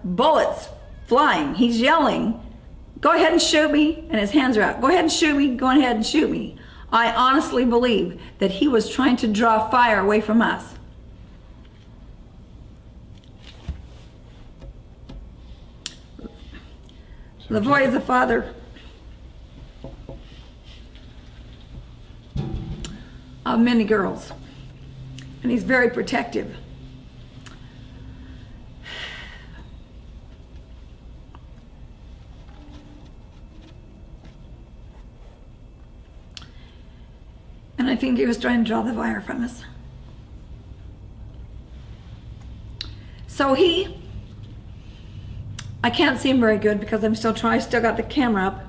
bullets flying. He's yelling, "Go ahead and shoot me," and his hands are out. "Go ahead and shoot me, go ahead and shoot me." I honestly believe that he was trying to draw fire away from us. Lavoy is the father of many girls, and he's very protective. And I think he was trying to draw the fire from us. So I can't see him very good because I'm still trying. I still got the camera up.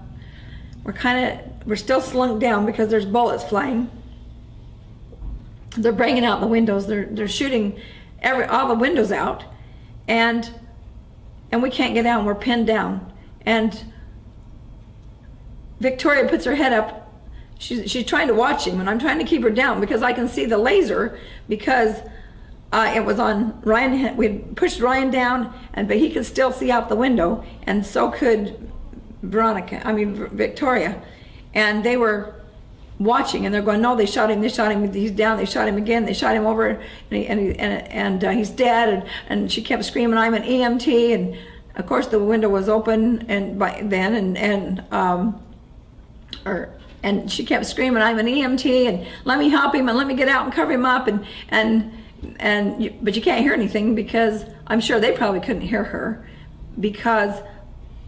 We're still slunk down because there's bullets flying. They're breaking out the windows. They're shooting all the windows out, and we can't get out. We're pinned down. And Victoria puts her head up. She's trying to watch him, and I'm trying to keep her down because I can see the laser, because it was on Ryan. We'd pushed Ryan down, but he could still see out the window, and so could Victoria. And they were watching, and they're going, "No, they shot him, he's down, they shot him again, they shot him over, and he's dead." And she kept screaming, "I'm an EMT," and of course the window was open and by then, and she kept screaming, "I'm an EMT, and let me help him, and let me get out and cover him up," but you can't hear anything, because I'm sure they probably couldn't hear her, because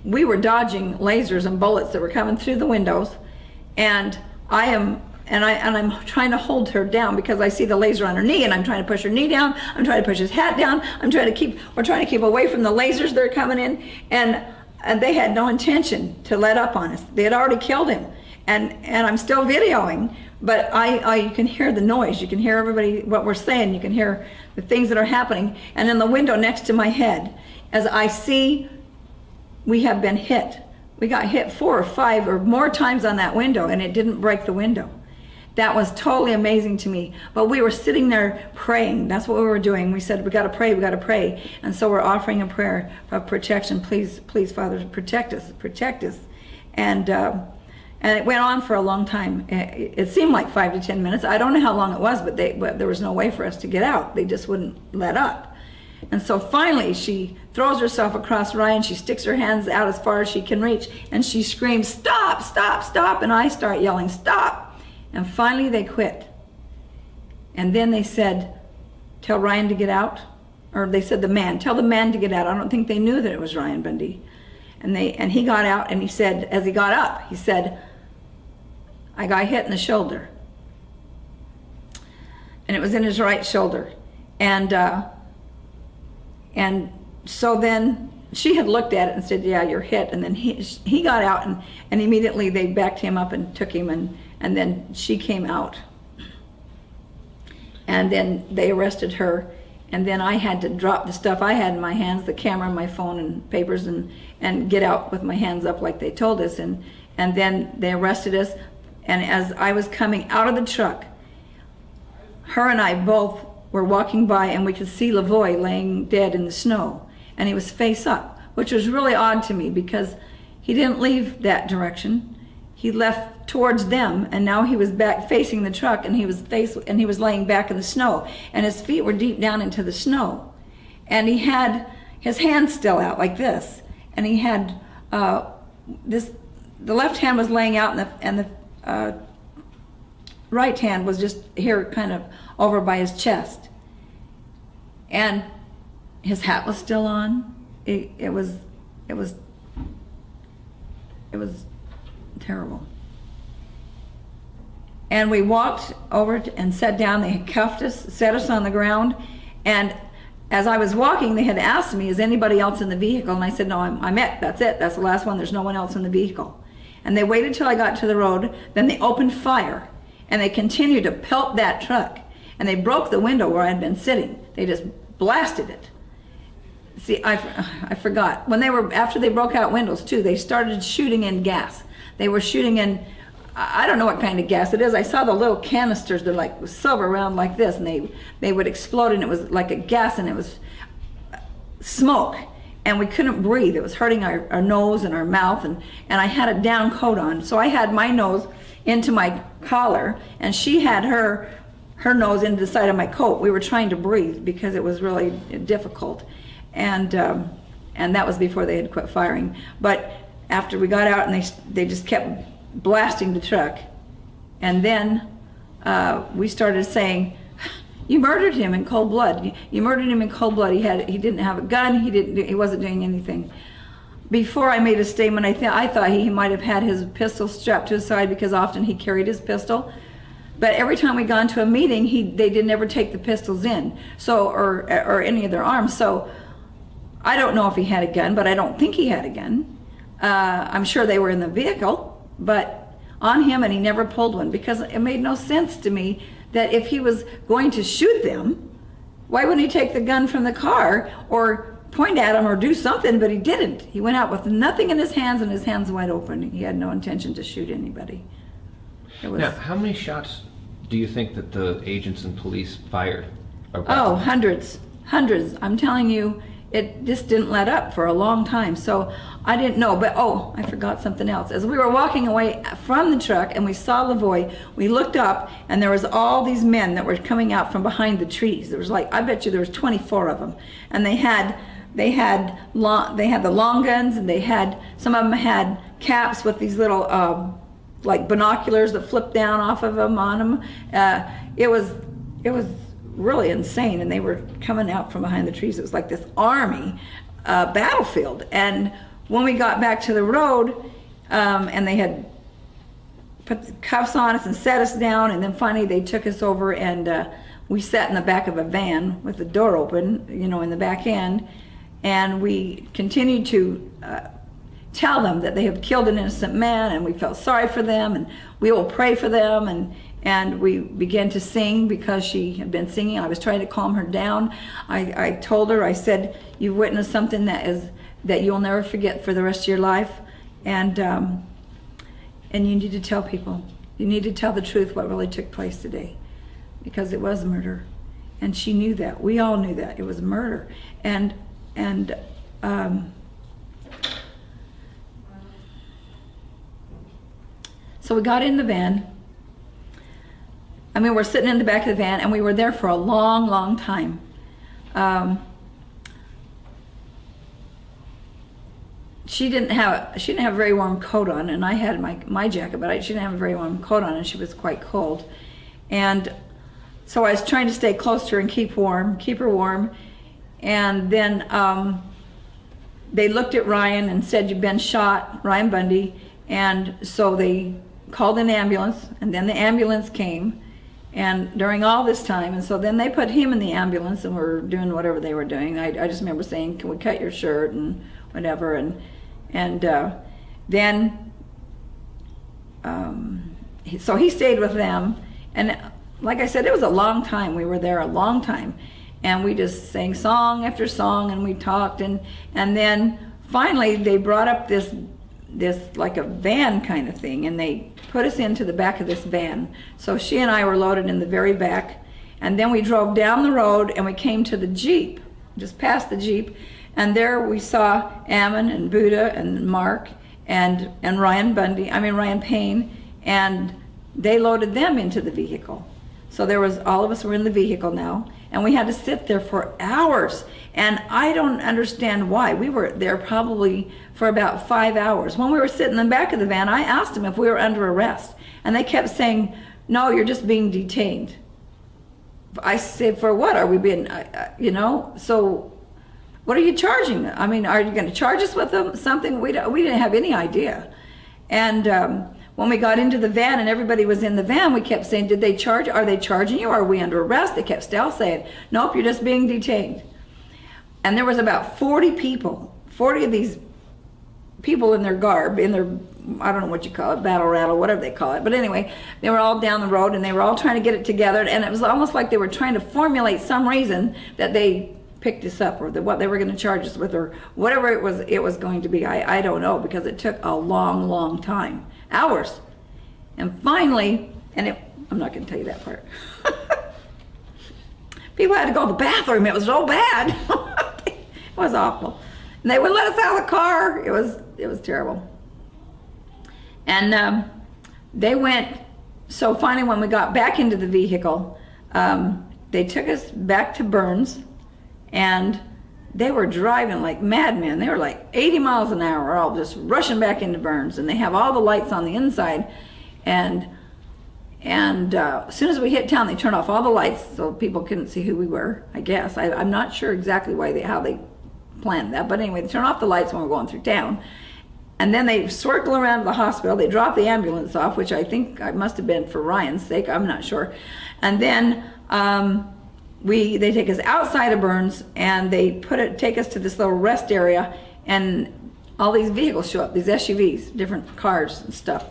we were dodging lasers and bullets that were coming through the windows, and I'm trying to hold her down because I see the laser on her knee, and I'm trying to push her knee down. I'm trying to push his hat down. We're trying to keep away from the lasers that are coming in, and they had no intention to let up on us. They had already killed him, and I'm still videoing, but you can hear the noise. You can hear everybody, what we're saying. You can hear the things that are happening. And in the window next to my head, as I see, we have been hit. We got hit 4 or 5 or more times on that window, and it didn't break the window. That was totally amazing to me. But we were sitting there praying. That's what we were doing. We said, we got to pray. And so we're offering a prayer of protection. Please, Father, protect us. And it went on for a long time. It seemed like 5 to 10 minutes. I don't know how long it was, but there was no way for us to get out. They just wouldn't let up. And so finally she throws herself across Ryan. She sticks her hands out as far as she can reach, and she screams, "Stop, stop, stop." And I start yelling, "Stop." And finally they quit. And then they said, "Tell Ryan to get out." Or they said, tell the man to get out. I don't think they knew that it was Ryan Bundy. And he got out, and he said, as he got up, he said, "I got hit in the shoulder." And it was in his right shoulder. And so then she had looked at it and said, "Yeah, you're hit." And then he got out, and immediately they backed him up and took him, and then she came out. And then they arrested her, and then I had to drop the stuff I had in my hands, the camera, my phone, and papers, and get out with my hands up like they told us. And then they arrested us, and as I was coming out of the truck, her and I both were walking by, and we could see Lavoy laying dead in the snow, and he was face up, which was really odd to me because he didn't leave that direction. He left towards them, and now he was back facing the truck, and he was laying back in the snow, and his feet were deep down into the snow, and he had his hands still out like this, and he had the left hand was laying out, and the right hand was just here, kind of over by his chest, and his hat was still on. It was terrible. And we walked over and sat down. They had cuffed us, set us on the ground, and as I was walking, they had asked me, "Is anybody else in the vehicle?" And I said, "No, I'm it. That's it. That's the last one. There's no one else in the vehicle." And they waited till I got to the road. Then they opened fire, and they continued to pelt that truck. And they broke the window where I'd been sitting. They just blasted it. See, I forgot. After they broke out windows too, they started shooting in gas. They were shooting in, I don't know what kind of gas it is. I saw the little canisters. They're like silver round like this, and they would explode, and it was like a gas, and it was smoke. and we couldn't breathe. It was hurting our nose and our mouth, and I had a down coat on. So I had my nose into my collar, and she had her nose into the side of my coat. We were trying to breathe because it was really difficult. And that was before they had quit firing. But after we got out, and they just kept blasting the truck. And then we started saying, "You murdered him in cold blood. You murdered him in cold blood. He didn't have a gun. He wasn't doing anything." Before I made a statement, I thought he might have had his pistol strapped to his side, because often he carried his pistol. But every time we got into a meeting, they didn't ever take the pistols in, so or any of their arms. So I don't know if he had a gun, but I don't think he had a gun. I'm sure they were in the vehicle, but on him, and he never pulled one, because it made no sense to me that if he was going to shoot them, why wouldn't he take the gun from the car or point at them or do something? But he didn't. He went out with nothing in his hands and his hands wide open. He had no intention to shoot anybody. Now, how many shots do you think that the agents and police fired? Oh, hundreds. I'm telling you, it just didn't let up for a long time. So I didn't know, but I forgot something else. As we were walking away from the truck and we saw Lavoy, we looked up and there was all these men that were coming out from behind the trees. There was I bet you there was 24 of them. And they had the long guns, and some of them had caps with these little like binoculars that flipped down off of them on them. It was really insane, and they were coming out from behind the trees. It was like this army battlefield. And when we got back to the road, and they had put the cuffs on us and set us down, and then finally they took us over, and we sat in the back of a van with the door open, in the back end, and we continued to tell them that they had killed an innocent man, and we felt sorry for them, and we will pray for them, and we began to sing because she had been singing. I was trying to calm her down. I told her, I said, "You've witnessed something that you'll never forget for the rest of your life, and you need to tell people. You need to tell the truth, what really took place today, because it was murder." And she knew that. We all knew that it was murder. And so we got in the van. We're sitting in the back of the van, and we were there for a long, long time. She didn't have a very warm coat on, and I had my jacket, but she didn't have a very warm coat on, and she was quite cold. And so I was trying to stay close to her and keep her warm. And then they looked at Ryan and said, "You've been shot, Ryan Bundy." And so they called an ambulance, and then the ambulance came. And during all this time, and so then they put him in the ambulance and were doing whatever they were doing. I just remember saying, "Can we cut your shirt?" and whatever. And then so he stayed with them. And like I said, it was a long time. We were there a long time. And we just sang song after song, and we talked. And then finally they brought up this like a van kind of thing, and they put us into the back of this van. So she and I were loaded in the very back, and then we drove down the road and we came to the Jeep, just past the Jeep, and there we saw Ammon and Buddha and Mark and Ryan Payne, and they loaded them into the vehicle. So all of us were in the vehicle now, and we had to sit there for hours. And I don't understand why. We were there probably for about 5 hours. When we were sitting in the back of the van, I asked them if we were under arrest. And they kept saying, "No, you're just being detained." I said, "For what? Are we being, so what are you charging? Are you going to charge us with something?" We didn't have any idea. And when we got into the van and everybody was in the van, we kept saying, "Are they charging you? Are we under arrest?" They kept still saying, "Nope, you're just being detained." And there was about 40 of these people in their garb, I don't know what you call it, battle rattle, whatever they call it. But anyway, they were all down the road, and they were all trying to get it together. And it was almost like they were trying to formulate some reason that they picked us up, or what they were going to charge us with, or whatever it was going to be. I don't know, because it took a long, long time, hours. And finally, I'm not going to tell you that part. People had to go to the bathroom. It was so bad. It was awful. And they wouldn't let us out of the car. It was terrible. And they went, so finally when we got back into the vehicle, they took us back to Burns, and they were driving like madmen. They were like 80 miles an hour, all just rushing back into Burns, and they have all the lights on the inside. And as soon as we hit town, they turned off all the lights so people couldn't see who we were, I guess. I'm not sure exactly how they planned that, but anyway, they turned off the lights when we were going through town. And then they circle around to the hospital. They dropped the ambulance off, which I think I must have been for Ryan's sake. I'm not sure. And then they take us outside of Burns, and they take us to this little rest area, and all these vehicles show up, these SUVs, different cars and stuff.